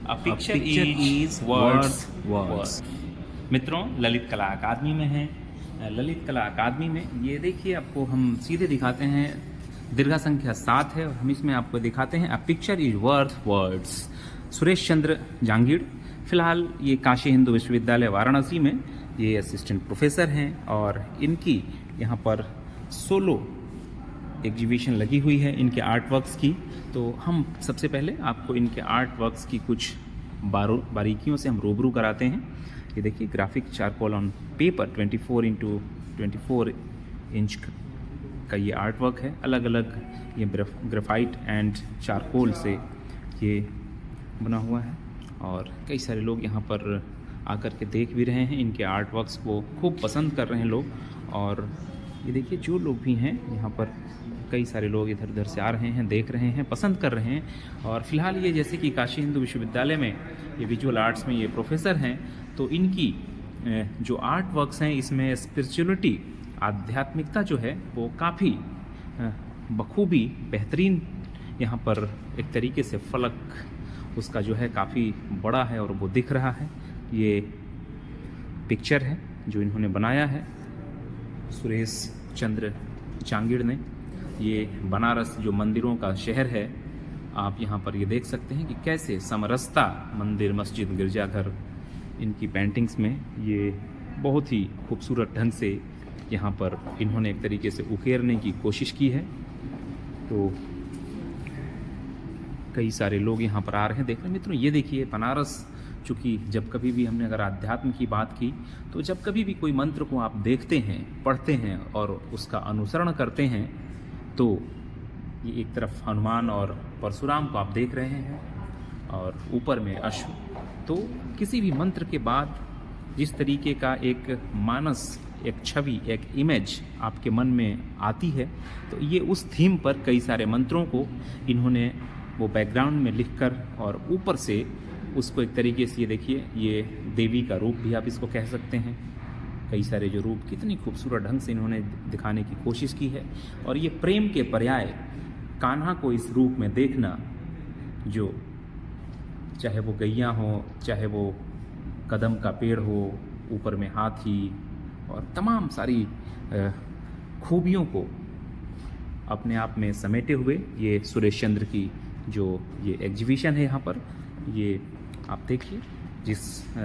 A picture is words. मित्रों, ललित कला अकादमी में हैं। ललित कला अकादमी में ये देखिए, आपको हम सीधे दिखाते हैं। दीर्घा संख्या 7 है और हम इसमें आपको दिखाते हैं a picture is worth words. Suresh Chandra Jangid, फिलहाल ये काशी हिंदू विश्वविद्यालय वाराणसी में ये असिस्टेंट प्रोफेसर हैं और इनकी यहाँ पर सोलो एग्जीबिशन लगी हुई है इनके आर्ट वर्क्स की। तो हम सबसे पहले आपको इनके आर्ट वर्क्स की कुछ बारीकियों से हम रूबरू कराते हैं। ये देखिए, graphic charcoal on paper 24x24 inch का ये आर्ट वर्क है। अलग अलग ये ग्रेफाइट एंड चारकोल से ये बना हुआ है और कई सारे लोग यहाँ पर आकर के देख भी रहे हैं। इनके आर्ट वर्क्स को खूब पसंद कर रहे हैं लोग। और ये देखिए, जो लोग भी हैं यहाँ पर, कई सारे लोग इधर उधर से आ रहे हैं, देख रहे हैं, पसंद कर रहे हैं। और फिलहाल ये जैसे कि काशी हिंदू विश्वविद्यालय में ये विजुअल आर्ट्स में ये प्रोफेसर हैं, तो इनकी जो आर्ट वर्क्स हैं इसमें स्पिरिचुअलिटी, आध्यात्मिकता जो है वो काफ़ी बखूबी बेहतरीन यहाँ पर एक तरीके से फलक उसका जो है काफ़ी बड़ा है और वो दिख रहा है। ये पिक्चर है जो इन्होंने बनाया है सुरेश चंद्र जांगीड़ ने। ये बनारस जो मंदिरों का शहर है, आप यहाँ पर ये देख सकते हैं कि कैसे समरसता मंदिर, मस्जिद, गिरजाघर, इनकी पेंटिंग्स में ये बहुत ही खूबसूरत ढंग से यहाँ पर इन्होंने एक तरीके से उकेरने की कोशिश की है। तो कई सारे लोग यहाँ पर आ रहे हैं देख रहे हैं। मित्रों, ये देखिए, बनारस, चूँकि जब कभी भी हमने अगर आध्यात्म की बात की, तो जब कभी भी कोई मंत्र को आप देखते हैं, पढ़ते हैं और उसका अनुसरण करते हैं, तो ये एक तरफ हनुमान और परशुराम को आप देख रहे हैं और ऊपर में अश्व। तो किसी भी मंत्र के बाद जिस तरीके का एक मानस, एक छवि, एक इमेज आपके मन में आती है, तो ये उस थीम पर कई सारे मंत्रों को इन्होंने वो बैकग्राउंड में लिखकर और ऊपर से उसको एक तरीके से, ये देखिए, ये देवी का रूप भी आप इसको कह सकते हैं। कई सारे जो रूप कितनी खूबसूरत ढंग से इन्होंने दिखाने की कोशिश की है। और ये प्रेम के पर्याय कान्हा को इस रूप में देखना, जो चाहे वो गैया हो, चाहे वो कदम का पेड़ हो, ऊपर में हाथी और तमाम सारी खूबियों को अपने आप में समेटे हुए ये सुरेश चंद्र की जो ये एग्जीबिशन है यहाँ पर, ये आप देखिए, जिस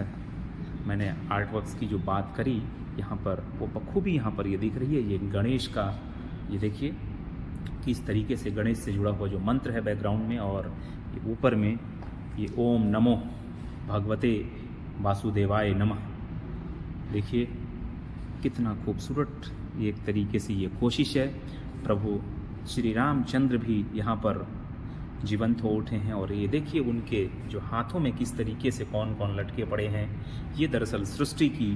मैंने आर्ट वर्क्स की जो बात करी यहाँ पर, वो बखूबी यहाँ पर ये दिख रही है। ये गणेश का, ये देखिए किस तरीके से गणेश से जुड़ा हुआ जो मंत्र है बैकग्राउंड में, और ये ऊपर में ये ओम नमो भगवते वासुदेवाय नमः। देखिए कितना खूबसूरत ये एक तरीके से ये कोशिश है। प्रभु श्री रामचंद्र भी यहाँ पर जीवंत हो उठे हैं और ये देखिए उनके जो हाथों में किस तरीके से कौन कौन लटके पड़े हैं। ये दरअसल सृष्टि की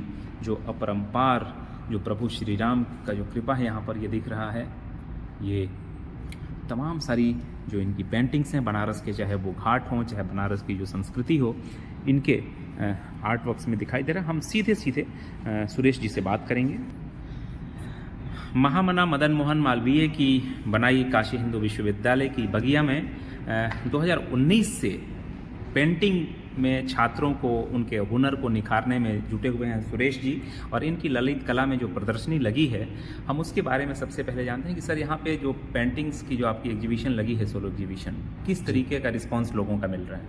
जो अपरंपार, जो प्रभु श्री राम का जो कृपा है यहाँ पर ये दिख रहा है। ये तमाम सारी जो इनकी पेंटिंग्स हैं बनारस के, चाहे वो घाट हों, चाहे बनारस की जो संस्कृति हो, इनके आर्ट वर्क्स में दिखाई दे रहा है। हम सीधे सीधे सुरेश जी से बात करेंगे। महामना मदन मोहन मालवीय की बनाई काशी हिंदू विश्वविद्यालय की बगिया में 2019 से पेंटिंग में छात्रों को, उनके हुनर को निखारने में जुटे हुए हैं सुरेश जी। और इनकी ललित कला में जो प्रदर्शनी लगी है, हम उसके बारे में सबसे पहले जानते हैं कि सर, यहाँ पे जो पेंटिंग्स की जो आपकी एग्जीबिशन लगी है, सोलो एग्जीबिशन, किस तरीके का रिस्पांस लोगों का मिल रहा है?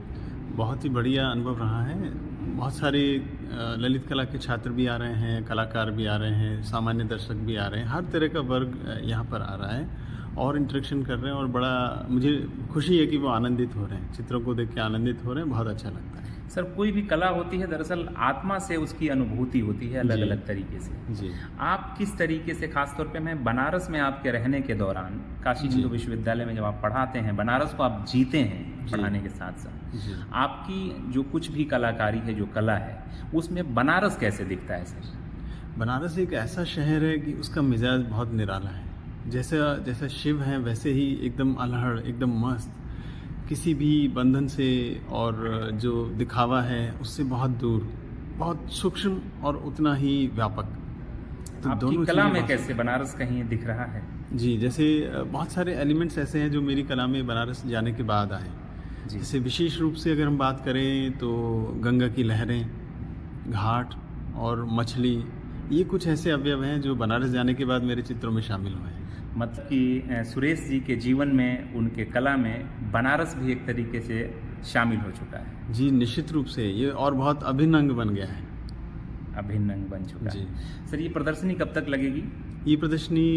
बहुत ही बढ़िया अनुभव रहा है। बहुत सारे ललित कला के छात्र भी आ रहे हैं, कलाकार भी आ रहे हैं, सामान्य दर्शक भी आ रहे हैं, हर तरह का वर्ग यहाँ पर आ रहा है और इंटरेक्शन कर रहे हैं। और बड़ा मुझे खुशी है कि वो आनंदित हो रहे हैं, चित्रों को देख के आनंदित हो रहे हैं। बहुत अच्छा लगता है। सर, कोई भी कला होती है दरअसल आत्मा से उसकी अनुभूति होती है अलग अलग तरीके से। जी, आप किस तरीके से, खासतौर पे मैं बनारस में आपके रहने के दौरान, काशी हिंदू विश्वविद्यालय में जब आप पढ़ाते हैं, बनारस को आप जीते हैं पढ़ाने के साथ साथ, आपकी जो कुछ भी कलाकारी है, जो कला है, उसमें बनारस कैसे दिखता है सर? बनारस एक ऐसा शहर है कि उसका मिजाज बहुत निराला है। जैसा जैसा शिव है वैसे ही एकदम अल्हड़, एकदम मस्त, किसी भी बंधन से और जो दिखावा है उससे बहुत दूर, बहुत सूक्ष्म और उतना ही व्यापक। तो आपकी कला में कैसे बनारस कहीं दिख रहा है? जी, जैसे बहुत सारे एलिमेंट्स ऐसे हैं जो मेरी कला में बनारस जाने के बाद आए। जी। जैसे विशेष रूप से अगर हम बात करें तो गंगा की लहरें, घाट और मछली, ये कुछ ऐसे अवयव हैं जो बनारस जाने के बाद मेरे चित्रों में शामिल हुए हैं। मतलब कि सुरेश जी के जीवन में, उनके कला में बनारस भी एक तरीके से शामिल हो चुका है, जी निश्चित रूप से, ये और बहुत अभिन्न अंग बन गया है। अभिन्न अंग बन चुका जी। है। सर, ये प्रदर्शनी कब तक लगेगी? ये प्रदर्शनी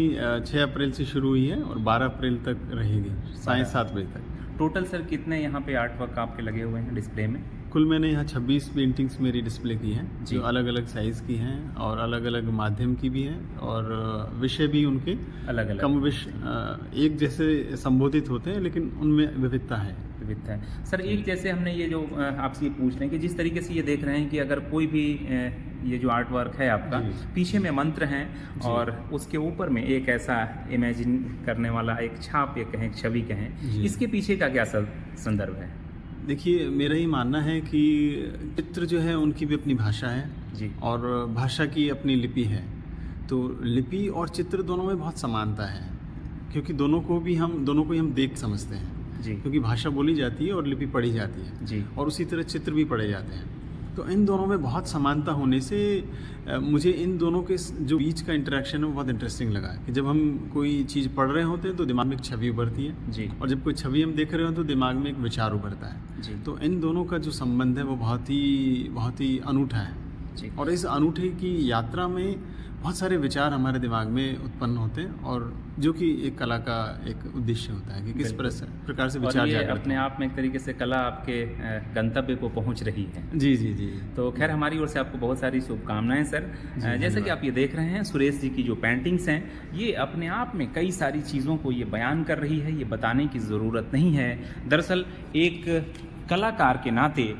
6 अप्रैल से शुरू हुई है और 12 अप्रैल तक रहेगी, साढ़े 7 बजे तक। टोटल सर कितने यहाँ पे आर्ट वर्क आपके लगे हुए हैं डिस्प्ले में? कुल मैंने यहाँ 26 पेंटिंग्स मेरी डिस्प्ले की हैं, जी। जो अलग अलग साइज़ की हैं और अलग अलग माध्यम की भी हैं और विषय भी उनके अलग अलग कम विष एक जैसे संबोधित होते हैं, लेकिन उनमें विविधता है। विविधता है। सर, एक जैसे हमने ये जो आपसे ये पूछ रहे हैं कि जिस तरीके से ये देख रहे हैं कि अगर कोई भी ये जो आर्ट वर्क है आपका, जी। पीछे में मंत्र हैं और उसके ऊपर में एक ऐसा इमेजिन करने वाला एक छाप, या कहें छवि कहें, जी। इसके पीछे का क्या संदर्भ है? देखिए, मेरा ये मानना है कि चित्र जो है उनकी भी अपनी भाषा है जी। और भाषा की अपनी लिपि है। तो लिपि और चित्र दोनों में बहुत समानता है, क्योंकि दोनों को ही हम देख समझते हैं। जी। क्योंकि भाषा बोली जाती है और लिपि पढ़ी जाती है। जी। और उसी तरह चित्र भी पढ़े जाते हैं। तो इन दोनों में बहुत समानता होने से मुझे इन दोनों के जो बीच का इंटरेक्शन है वो बहुत इंटरेस्टिंग लगा कि जब हम कोई चीज़ पढ़ रहे होते हैं तो दिमाग में एक छवि उभरती है, जी। और जब कोई छवि हम देख रहे हो तो दिमाग में एक विचार उभरता है। जी। तो इन दोनों का जो संबंध है वो बहुत ही अनूठा है। जी। और इस अनूठे की यात्रा में बहुत सारे विचार हमारे दिमाग में उत्पन्न होते हैं, और जो कि एक कला का एक उद्देश्य होता है कि किस प्रकार से विचार और ये जागृत अपने आप में एक तरीके से कला आपके गंतव्य को पहुंच रही है। जी जी जी। तो खैर, हमारी ओर से आपको बहुत सारी शुभकामनाएं सर। जैसे कि आप ये देख रहे हैं, सुरेश जी की जो पेंटिंग्स हैं, ये अपने आप में कई सारी चीज़ों को ये बयान कर रही है। ये बताने की ज़रूरत नहीं है। दरअसल एक कलाकार के नाते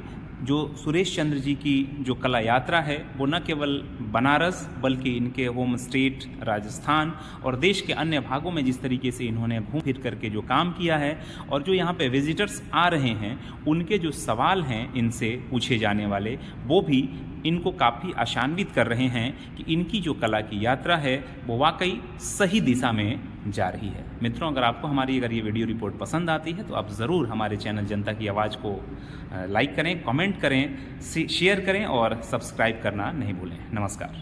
जो सुरेश चंद्र जी की जो कला यात्रा है, वो न केवल बनारस बल्कि इनके होम स्टेट राजस्थान और देश के अन्य भागों में जिस तरीके से इन्होंने घूम फिर करके जो काम किया है, और जो यहाँ पे विजिटर्स आ रहे हैं उनके जो सवाल हैं इनसे पूछे जाने वाले, वो भी इनको काफ़ी आशान्वित कर रहे हैं कि इनकी जो कला की यात्रा है वो वाकई सही दिशा में जा रही है। मित्रों, अगर ये वीडियो रिपोर्ट पसंद आती है तो आप ज़रूर हमारे चैनल जनता की आवाज़ को लाइक करें, कमेंट करें, शेयर करें और सब्सक्राइब करना नहीं भूलें। नमस्कार।